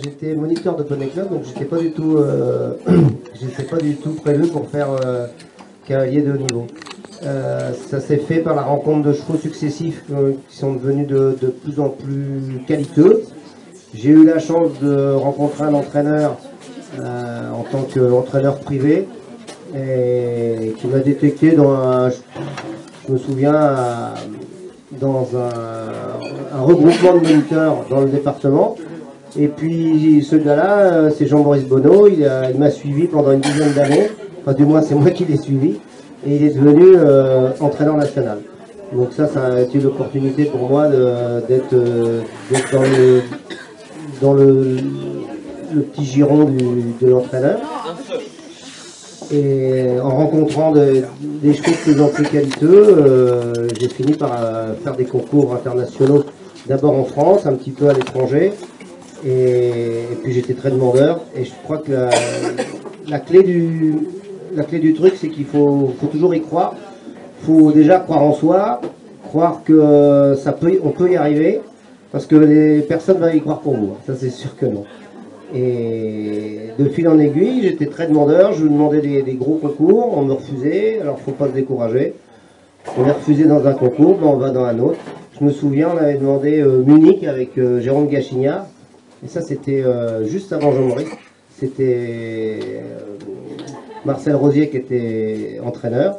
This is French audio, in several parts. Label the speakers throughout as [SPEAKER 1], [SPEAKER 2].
[SPEAKER 1] J'étais moniteur de poney club, donc j'étais pas du tout, j'étais pas du tout prévu pour faire cavalier de haut niveau. Ça s'est fait par la rencontre de chevaux successifs qui sont devenus de plus en plus qualiteux. J'ai eu la chance de rencontrer un entraîneur en tant qu'entraîneur privé et qui m'a détecté dans je me souviens, dans un regroupement de moniteurs dans le département. Et puis ce gars-là, c'est Jean-Maurice Bonneau, il m'a suivi pendant une dizaine d'années, enfin du moins c'est moi qui l'ai suivi, et il est devenu entraîneur national. Donc ça a été l'opportunité pour moi d'être dans le petit giron de l'entraîneur. Et en rencontrant des chevaux de plus en plus qualiteux, j'ai fini par faire des concours internationaux, d'abord en France, un petit peu à l'étranger. Et puis j'étais très demandeur et je crois que la clé du truc, c'est qu'il faut toujours y croire. Il faut déjà croire en soi, croire que on peut y arriver, parce que les personnes vont y croire pour vous, ça c'est sûr que non. Et de fil en aiguille, j'étais très demandeur, je demandais des gros concours, on me refusait, alors faut pas se décourager. On est refusé dans un concours, ben on va dans un autre. Je me souviens, on avait demandé Munich avec Jérôme Gachignat. Et ça, c'était juste avant Jean-Maurice. C'était Marcel Rosier qui était entraîneur.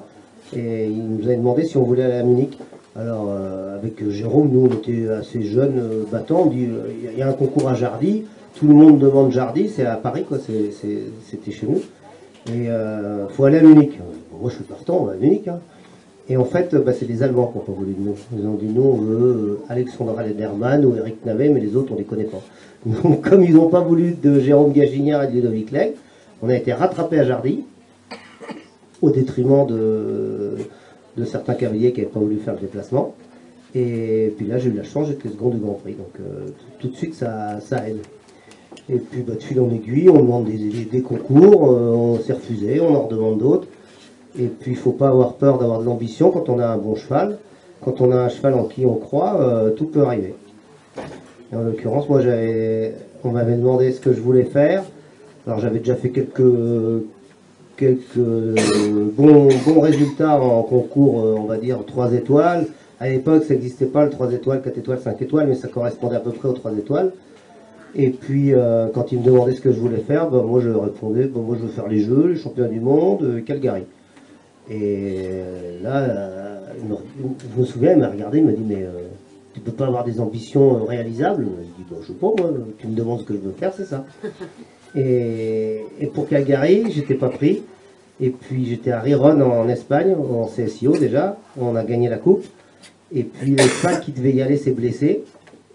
[SPEAKER 1] Et il nous avait demandé si on voulait aller à Munich. Alors, avec Jérôme, nous, on était assez jeunes battants. On dit, il y a un concours à Jardy. Tout le monde demande Jardy. C'est à Paris, quoi. C'était chez nous. Et il faut aller à Munich. Moi, je suis partant, on va à Munich. Hein. Et en fait, c'est les Allemands qui n'ont pas voulu de nous. Ils ont dit, nous, on veut Alexandra Lederman ou Eric Navet, mais les autres, on ne les connaît pas. Donc, comme ils n'ont pas voulu de Jérôme Gachignat et de Ludovic Legge, on a été rattrapés à Jardy, au détriment de certains cavaliers qui n'avaient pas voulu faire le déplacement. Et puis là, j'ai eu la chance, j'étais second du Grand Prix. Donc, tout de suite, ça aide. Et puis, de fil en aiguille, on demande des concours, on s'est refusé, on en redemande d'autres. Et puis, il ne faut pas avoir peur d'avoir de l'ambition quand on a un bon cheval. Quand on a un cheval en qui on croit, tout peut arriver. Et en l'occurrence, moi, on m'avait demandé ce que je voulais faire. Alors, j'avais déjà fait quelques bons résultats en concours, on va dire, 3 étoiles. À l'époque, ça n'existait pas le 3 étoiles, 4 étoiles, 5 étoiles, mais ça correspondait à peu près aux 3 étoiles. Et puis, quand ils me demandaient ce que je voulais faire, moi, je répondais, moi, je veux faire les Jeux, les championnats du monde, Calgary. Et là, je me souviens, il m'a regardé, il m'a dit, mais tu peux pas avoir des ambitions réalisables? Je dis, je sais pas, moi, tu me demandes ce que je veux faire, c'est ça. Et pour Calgary, j'étais pas pris. Et puis j'étais à Riron en Espagne, en CSIO déjà, on a gagné la coupe. Et puis le cheval qui devait y aller s'est blessé.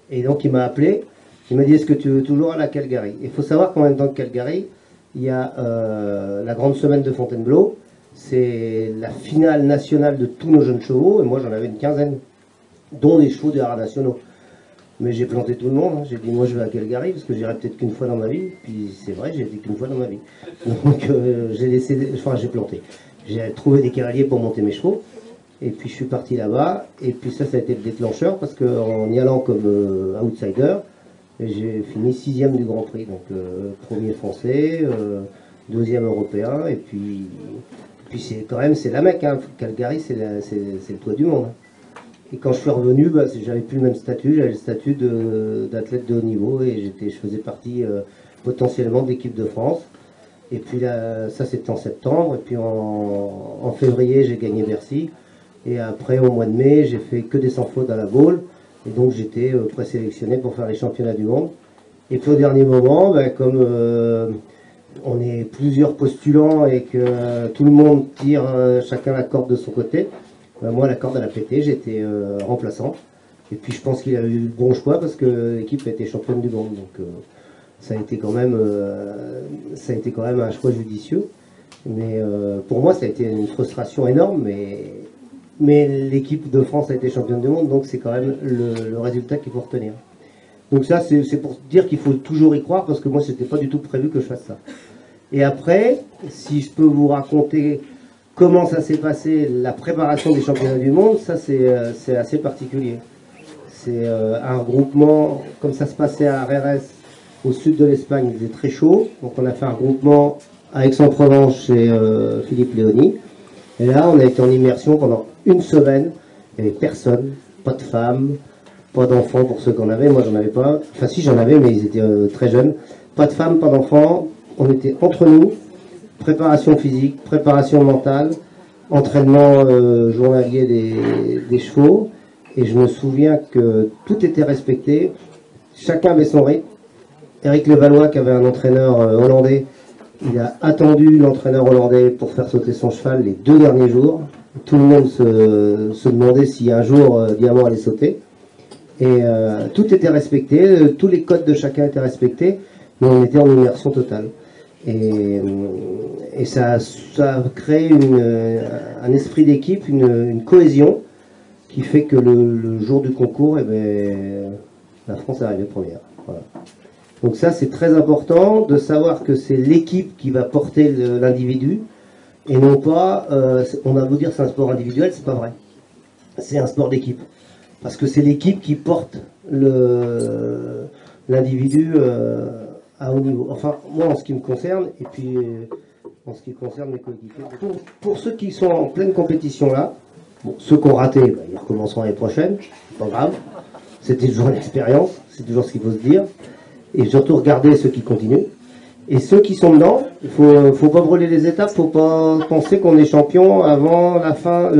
[SPEAKER 1] Et donc il m'a appelé, il m'a dit, est-ce que tu veux toujours aller à Calgary? Il faut savoir qu'en même temps que Calgary, il y a la grande semaine de Fontainebleau. C'est la finale nationale de tous nos jeunes chevaux, et moi j'en avais une quinzaine, dont des chevaux de haras nationaux. Mais j'ai planté tout le monde, hein. J'ai dit moi je vais à Calgary, parce que j'irai peut-être qu'une fois dans ma vie, puis c'est vrai, j'ai été qu'une fois dans ma vie. Donc j'ai planté. J'ai trouvé des cavaliers pour monter mes chevaux, et puis je suis parti là-bas, et puis ça a été le déclencheur, parce qu'en y allant comme outsider, j'ai fini 6e du Grand Prix, donc premier français, 2e européen, et puis c'est quand même, c'est la Mecque, hein. Calgary, c'est le toit du monde. Hein. Et quand je suis revenu, j'avais plus le même statut, j'avais le statut d'athlète de haut niveau, et je faisais partie potentiellement de l'équipe de France. Et puis là, ça c'était en septembre, et puis en février, j'ai gagné Bercy. Et après, au mois de mai, j'ai fait que des sans fautes à la Baule, et donc j'étais présélectionné pour faire les championnats du monde. Et puis au dernier moment, comme on est plusieurs postulants et que tout le monde tire chacun la corde de son côté, moi la corde elle a pété, j'étais remplaçant. Et puis je pense qu'il a eu le bon choix parce que l'équipe a été championne du monde. Donc ça a été quand même un choix judicieux. Mais pour moi ça a été une frustration énorme, mais l'équipe de France a été championne du monde, donc c'est quand même le résultat qu'il faut retenir. Donc ça, c'est pour dire qu'il faut toujours y croire, parce que moi, c'était pas du tout prévu que je fasse ça. Et après, si je peux vous raconter comment ça s'est passé, la préparation des championnats du monde, ça, c'est assez particulier. C'est un regroupement, comme ça se passait à RRS, au sud de l'Espagne, il faisait très chaud. Donc on a fait un regroupement à Aix-en-Provence chez Philippe Léoni. Et là, on a été en immersion pendant une semaine. Il n'y avait personne, pas de femmes, pas d'enfants pour ceux qu'on avait. Moi, j'en avais pas. Enfin, si, j'en avais, mais ils étaient très jeunes. Pas de femmes, pas d'enfants. On était entre nous. Préparation physique, préparation mentale, entraînement journalier des chevaux. Et je me souviens que tout était respecté. Chacun avait son rythme. Éric Levallois, qui avait un entraîneur hollandais, il a attendu l'entraîneur hollandais pour faire sauter son cheval les 2 derniers jours. Tout le monde se demandait si un jour Diamant allait sauter. Et tout était respecté, tous les codes de chacun étaient respectés, mais on était en immersion totale. Et ça a créé un esprit d'équipe, une cohésion, qui fait que le jour du concours, eh ben, la France est arrivée première. Voilà. Donc ça, c'est très important de savoir que c'est l'équipe qui va porter l'individu, et non pas, on a beau dire c'est un sport individuel, c'est pas vrai. C'est un sport d'équipe. Parce que c'est l'équipe qui porte l'individu à haut niveau. Enfin, moi, en ce qui me concerne, et puis en ce qui concerne mes coéquipiers. Pour ceux qui sont en pleine compétition là, bon, ceux qui ont raté, bah, ils recommenceront l'année prochaine, c'est pas grave. C'était toujours une expérience, c'est toujours ce qu'il faut se dire. Et surtout regarder ceux qui continuent. Et ceux qui sont dedans, il faut pas brûler les étapes, faut pas penser qu'on est champion avant la fin,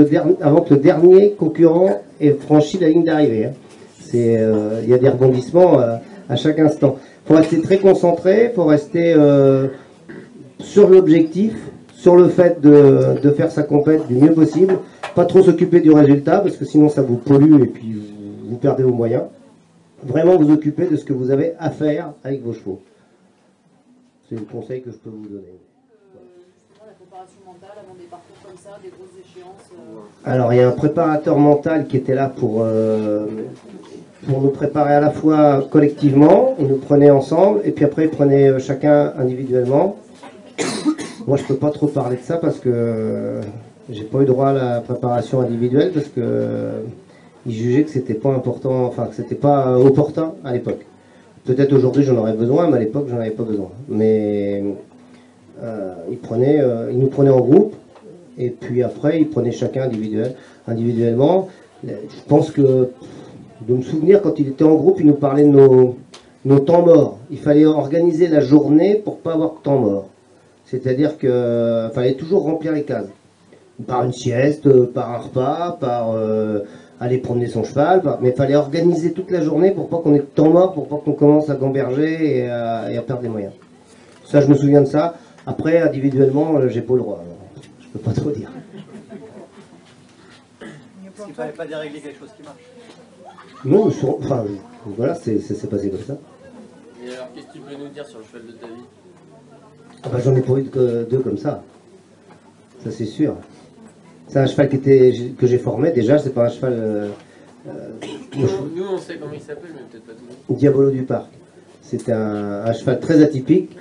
[SPEAKER 1] avant que le dernier concurrent ait franchi la ligne d'arrivée. Hein. Il y a des rebondissements à chaque instant. Faut rester très concentré, faut rester sur l'objectif, sur le fait de faire sa compète du mieux possible, pas trop s'occuper du résultat parce que sinon ça vous pollue et puis vous perdez vos moyens. Vraiment vous occuper de ce que vous avez à faire avec vos chevaux. C'est le conseil que je peux vous donner.
[SPEAKER 2] La préparation mentale avant des parcours comme ça, des grosses échéances.
[SPEAKER 1] Alors il y a un préparateur mental qui était là pour nous préparer à la fois collectivement, il nous prenait ensemble et puis après il prenait chacun individuellement. Moi je peux pas trop parler de ça parce que j'ai pas eu droit à la préparation individuelle parce que il jugeait que c'était pas important, enfin que c'était pas opportun à l'époque. Peut-être aujourd'hui j'en aurais besoin, mais à l'époque j'en avais pas besoin. Mais il nous prenait en groupe, et puis après il prenait chacun individuellement. Je pense que, de me souvenir, quand il était en groupe, il nous parlait de nos temps morts. Il fallait organiser la journée pour pas avoir de temps mort. C'est-à-dire qu'il fallait toujours remplir les cases. Par une sieste, par un repas, par aller promener son cheval, mais il fallait organiser toute la journée pour pas qu'on ait de temps mort, pour pas qu'on commence à gamberger et à perdre des moyens. Ça, je me souviens de ça. Après, individuellement, j'ai pas le droit. Alors, je peux pas trop dire.
[SPEAKER 3] Est-ce qu'il ne fallait pas dérégler quelque chose qui marche?
[SPEAKER 1] Non, enfin, voilà, ça s'est passé comme ça.
[SPEAKER 4] Et alors, qu'est-ce que tu peux nous dire sur le cheval de ta vie?
[SPEAKER 1] Ah bah, j'en ai pas eu que 2 comme ça. Ça, c'est sûr. C'est un cheval que j'ai formé, déjà, c'est pas un cheval...
[SPEAKER 4] Nous, on sait comment il s'appelle, mais peut-être pas tout le monde.
[SPEAKER 1] Diabolo du Parc. C'était un cheval très atypique.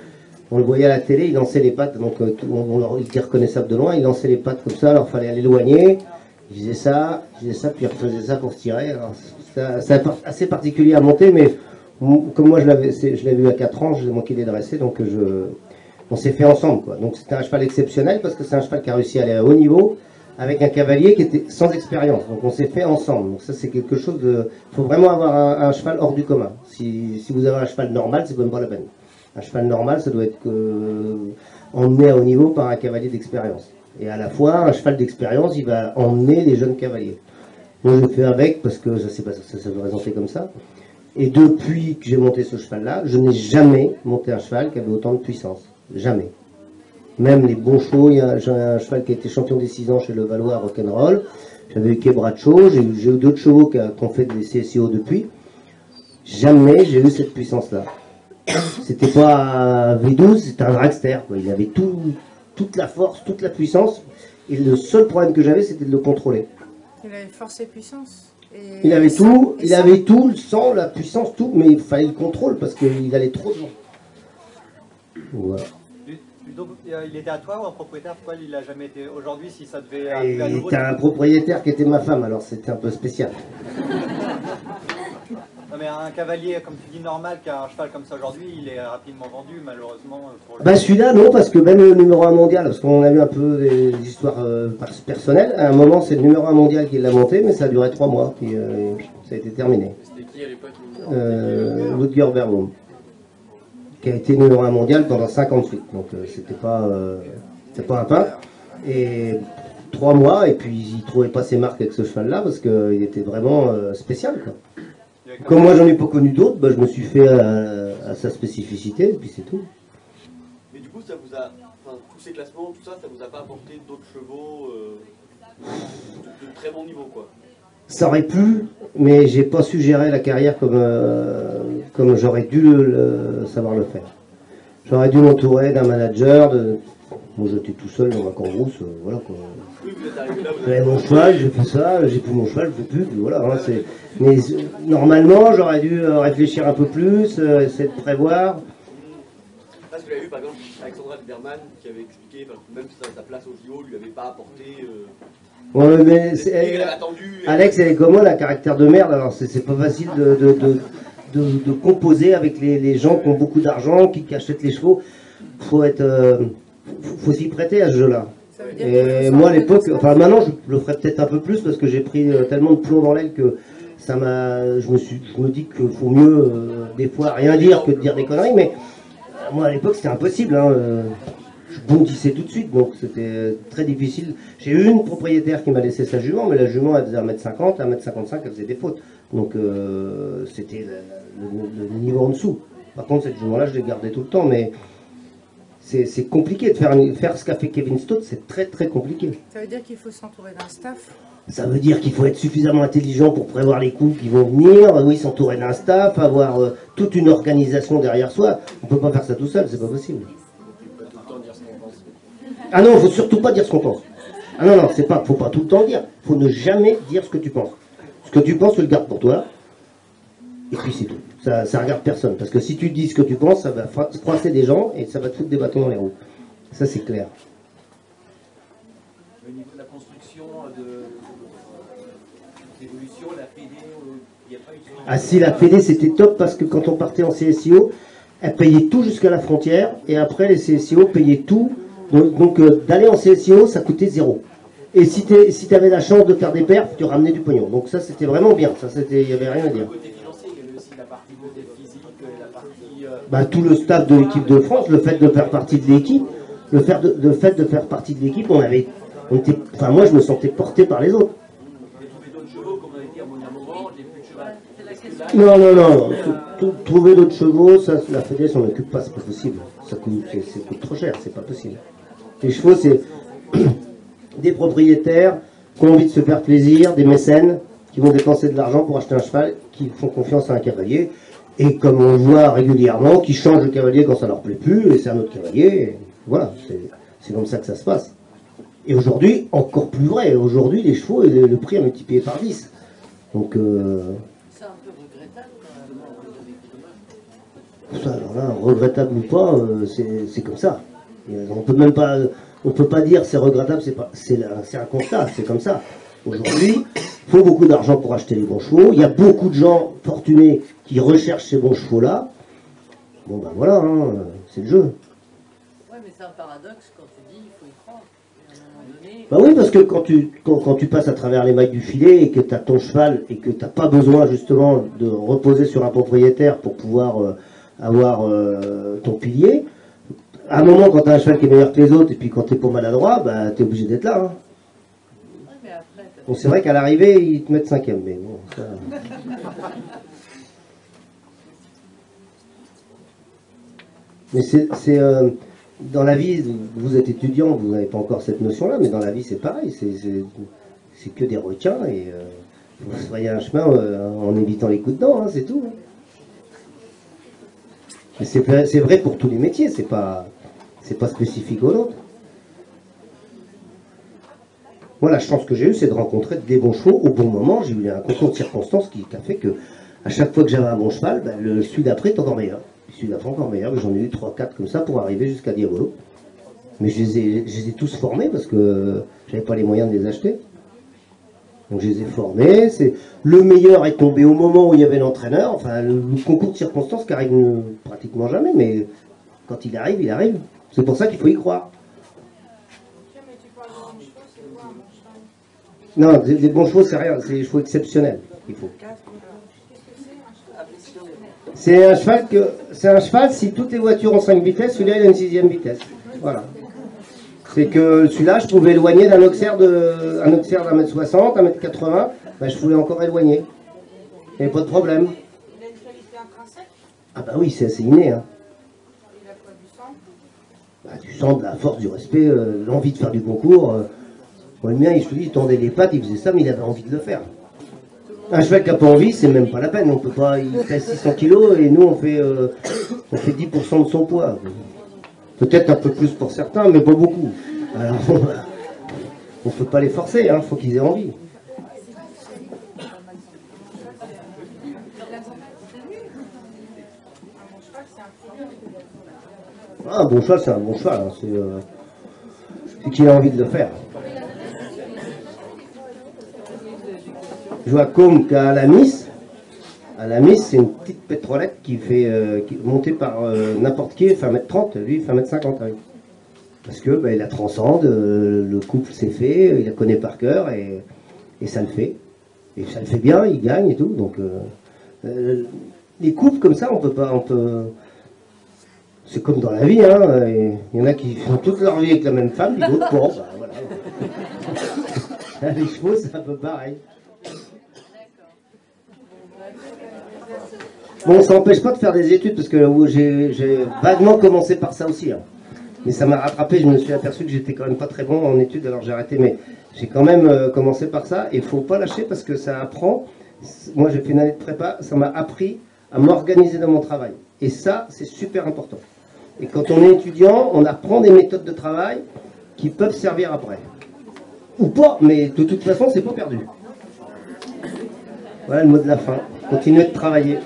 [SPEAKER 1] On le voyait à la télé, il lançait les pattes, donc il était reconnaissable de loin, il lançait les pattes comme ça, alors il fallait l'éloigner. Il faisait ça, puis il refaisait ça pour se tirer. C'est assez particulier à monter, mais comme moi je l'avais eu à 4 ans, je l'ai manqué de les dresser, donc on s'est fait ensemble, quoi. Donc c'était un cheval exceptionnel parce que c'est un cheval qui a réussi à aller à haut niveau avec un cavalier qui était sans expérience. Donc on s'est fait ensemble. Donc ça c'est quelque chose de... Il faut vraiment avoir un cheval hors du commun. Si vous avez un cheval normal, c'est même pas la peine. Un cheval normal, ça doit être emmené à haut niveau par un cavalier d'expérience. Et à la fois, un cheval d'expérience, il va emmener les jeunes cavaliers. Moi je le fais avec parce que ça s'est présenté comme ça. Et depuis que j'ai monté ce cheval-là, je n'ai jamais monté un cheval qui avait autant de puissance. Jamais. Même les bons chevaux, j'ai un cheval qui a été champion des 6 ans chez Levallois à Rock'n'Roll. J'avais eu Quebracho, j'ai eu d'autres chevaux qui ont fait des CSIO depuis. Jamais j'ai eu cette puissance-là. C'était pas un V12, c'était un dragster, quoi. Il avait toute la force, toute la puissance. Et le seul problème que j'avais, c'était de le contrôler.
[SPEAKER 5] Il avait force et puissance.
[SPEAKER 1] Il avait tout, le sang, la puissance, tout, mais il fallait le contrôle parce qu'il allait trop loin. Voilà.
[SPEAKER 3] Donc, il était à toi ou un propriétaire? Pourquoi il n'a jamais été aujourd'hui si ça devait
[SPEAKER 1] Et
[SPEAKER 3] à
[SPEAKER 1] il
[SPEAKER 3] nouveau?
[SPEAKER 1] était un propriétaire qui était ma femme, alors c'était un peu spécial.
[SPEAKER 3] Non mais un cavalier, comme tu dis, normal, qui a un cheval comme ça aujourd'hui, il est rapidement vendu, malheureusement. Pour le...
[SPEAKER 1] Bah celui-là non, parce que même le numéro 1 mondial, parce qu'on a eu un peu des histoires personnelles, à un moment c'est le numéro 1 mondial qui l'a monté, mais ça a duré 3 mois, puis ça a été terminé.
[SPEAKER 4] C'était qui à l'époque?
[SPEAKER 1] Ludger Berbaum, qui a été numéro 1 mondial pendant 58, donc c'était pas un peintre. Et 3 mois, et puis il trouvait pas ses marques avec ce cheval-là, parce qu'il était vraiment spécial, quoi. Comme moi j'en ai pas connu d'autres, bah, je me suis fait à sa spécificité, et puis c'est tout.
[SPEAKER 6] Mais du coup, ça vous a, enfin, tous ces classements, tout ça, ça vous a pas apporté d'autres chevaux de très bon niveau, quoi?
[SPEAKER 1] Ça aurait pu, mais j'ai pas su gérer la carrière comme j'aurais dû savoir le faire. J'aurais dû m'entourer d'un manager, moi j'étais tout seul dans ma cambrousse, voilà quoi.
[SPEAKER 6] Oui, vous êtes arrivé là, vous
[SPEAKER 1] J'avais
[SPEAKER 6] avez...
[SPEAKER 1] mon cheval, j'ai fait ça, j'ai plus mon cheval, je fais plus, puis voilà. Hein, mais normalement, j'aurais dû réfléchir un peu plus, essayer de prévoir.
[SPEAKER 6] Parce que vous l'avez vu, par exemple, Alexandra Berman, qui avait expliqué, enfin, même sa place au JO lui avait pas apporté...
[SPEAKER 1] Ouais, mais Alex, elle est comme moi, elle a un caractère de merde, alors c'est pas facile de composer avec les gens qui ont beaucoup d'argent, qui achètent les chevaux. Faut s'y prêter à ce jeu-là. Et moi à l'époque, enfin maintenant je le ferais peut-être un peu plus parce que j'ai pris tellement de plomb dans l'aile que ça m'a, je me dis qu'il faut mieux des fois rien dire que de dire des conneries, mais moi à l'époque c'était impossible, hein, je bondissais tout de suite, donc c'était très difficile. J'ai eu une propriétaire qui m'a laissé sa jument, mais la jument elle faisait 1m50, 1m55, elle faisait des fautes, donc c'était le niveau en dessous. Par contre cette jument là je l'ai gardée tout le temps, mais c'est compliqué de faire ce qu'a fait Kevin Stott, c'est très très compliqué.
[SPEAKER 5] Ça veut dire qu'il faut s'entourer d'un staff?
[SPEAKER 1] Ça veut dire qu'il faut être suffisamment intelligent pour prévoir les coups qui vont venir, oui, s'entourer d'un staff, avoir toute une organisation derrière soi. On ne peut pas faire ça tout seul, c'est pas possible. Ah non, il faut surtout pas dire ce qu'on pense. Ah non, non, faut pas tout le temps dire. Faut ne jamais dire ce que tu penses. Ce que tu penses, tu le gardes pour toi. Et puis c'est tout. Ça regarde personne. Parce que si tu dis ce que tu penses, ça va froisser des gens et ça va te foutre des bâtons dans les roues. Ça c'est clair.
[SPEAKER 7] Au niveau de la construction, d'évolution, la PD, il n'y a pas eu de...
[SPEAKER 1] Ah si, la PD c'était top parce que quand on partait en CSIO, elle payait tout jusqu'à la frontière et après les CSIO payaient tout. Donc d'aller en CSIO, ça coûtait 0. Et si tu avais la chance de faire des perfs, tu ramenais du pognon. Donc ça c'était vraiment bien. Ça il n'y avait rien à dire.
[SPEAKER 7] Côté financier, il y avait aussi la partie modèle physique, la partie...
[SPEAKER 1] Bah, tout le staff de l'équipe de France, le fait de faire partie de l'équipe, le fait de faire partie de l'équipe, enfin moi je me sentais porté par les autres.
[SPEAKER 7] J'ai trouvé d'autres chevaux, comme on avait dit à un moment, j'ai plus de cheval.
[SPEAKER 1] Non. Trouver d'autres chevaux, ça, la Fédé s'en occupe pas, c'est pas possible. Ça coûte trop cher, c'est pas possible. Les chevaux, c'est des propriétaires qui ont envie de se faire plaisir, des mécènes qui vont dépenser de l'argent pour acheter un cheval, qui font confiance à un cavalier, et comme on le voit régulièrement, qui changent de cavalier quand ça leur plaît plus, et c'est un autre cavalier, et voilà, c'est comme ça que ça se passe. Et aujourd'hui, encore plus vrai, aujourd'hui les chevaux, le prix est multiplié par 10. Donc...
[SPEAKER 2] C'est un peu regrettable quand même.
[SPEAKER 1] Ça, alors là, regrettable ou pas, c'est comme ça. On peut même pas, on peut pas dire c'est regrettable, c'est un constat, c'est comme ça. Aujourd'hui, il faut beaucoup d'argent pour acheter les bons chevaux. Il y a beaucoup de gens fortunés qui recherchent ces bons chevaux-là. Bon ben voilà, hein, c'est le jeu.
[SPEAKER 2] Ouais, mais c'est un paradoxe quand tu dis il faut y croire. Et à un moment donné,
[SPEAKER 1] Bah oui, parce que quand tu passes à travers les mailles du filet et que tu as ton cheval et que tu n'as pas besoin justement de reposer sur un propriétaire pour pouvoir avoir ton pilier, à un moment quand tu as un cheval qui est meilleur que les autres et puis quand tu es pas maladroit, bah, tu es obligé d'être là. Hein.
[SPEAKER 2] ouais, mais après,
[SPEAKER 1] Bon, c'est vrai qu'à l'arrivée, ils te mettent 5e, mais bon, ça... Mais c'est dans la vie, vous êtes étudiant, vous n'avez pas encore cette notion-là, mais dans la vie c'est pareil, c'est que des requins et il faut se frayer un chemin en évitant les coups de dents, hein, c'est tout. Hein. Mais c'est vrai pour tous les métiers, c'est pas spécifique aux autres. Moi, la chance que j'ai eue, c'est de rencontrer des bons chevaux au bon moment. J'ai eu un concours de circonstances qui a fait que à chaque fois que j'avais un bon cheval, ben, le celui d'après est encore meilleur. Celui d'après encore meilleur. J'en ai eu 3-4 comme ça pour arriver jusqu'à Diavolo. Mais je les ai tous formés parce que j'avais pas les moyens de les acheter. Donc je les ai formés. Le meilleur est tombé au moment où il y avait l'entraîneur. Enfin, le concours de circonstances qui arrive pratiquement jamais, mais quand il arrive, il arrive. C'est pour ça qu'il faut y croire. Non, des bons chevaux, c'est rien. C'est des chevaux exceptionnels qu'il faut. C'est un cheval, si toutes les voitures ont 5 vitesses, celui-là il a une 6e vitesse. Voilà. C'est que celui-là, je pouvais éloigner d'un auxerre d'un mètre 60, 1m80, ben, je pouvais encore éloigner. Il n'y avait pas de problème.
[SPEAKER 5] Il a une qualité intrinsèque.
[SPEAKER 1] Ah bah oui, c'est assez inné. Hein.
[SPEAKER 5] Il a quoi, du sang?
[SPEAKER 1] Bah, du sang, de la force, du respect, l'envie de faire du concours. Moi, le mien, je te dis, il tendait les pattes, il faisait ça, mais il avait envie de le faire. Un cheval qui n'a pas envie, c'est même pas la peine. On peut pas, il pèse 600 kg et nous, on fait 10% de son poids. Peut-être un peu plus pour certains, mais pas beaucoup. Alors, on ne peut pas les forcer, il faut qu'ils aient envie. Un bon cheval, c'est un bon cheval. C'est qu'il a envie de le faire. Je vois comme qu'à la Miss, c'est une petite pétrolette qui est montée par n'importe qui, fait 1m30, lui il fait 1m50. Oui. Parce que il la transcende, le couple s'est fait, il la connaît par cœur et ça le fait. Et ça le fait bien, il gagne et tout. Donc les couples comme ça, on peut pas. C'est comme dans la vie, hein. Il y en a qui font toute leur vie avec la même femme, puis d'autres pas. Bah, voilà. Les chevaux, c'est un peu pareil. Bon, ça n'empêche pas de faire des études, parce que j'ai vaguement commencé par ça aussi. Hein. Mais ça m'a rattrapé, je me suis aperçu que j'étais quand même pas très bon en études, alors j'ai arrêté. Mais j'ai quand même commencé par ça, et il ne faut pas lâcher, parce que ça apprend. Moi, j'ai fait une année de prépa, ça m'a appris à m'organiser dans mon travail. Et ça, c'est super important. Et quand on est étudiant, on apprend des méthodes de travail qui peuvent servir après. Ou pas, mais de toute façon, c'est pas perdu. Voilà le mot de la fin. Continuez de travailler.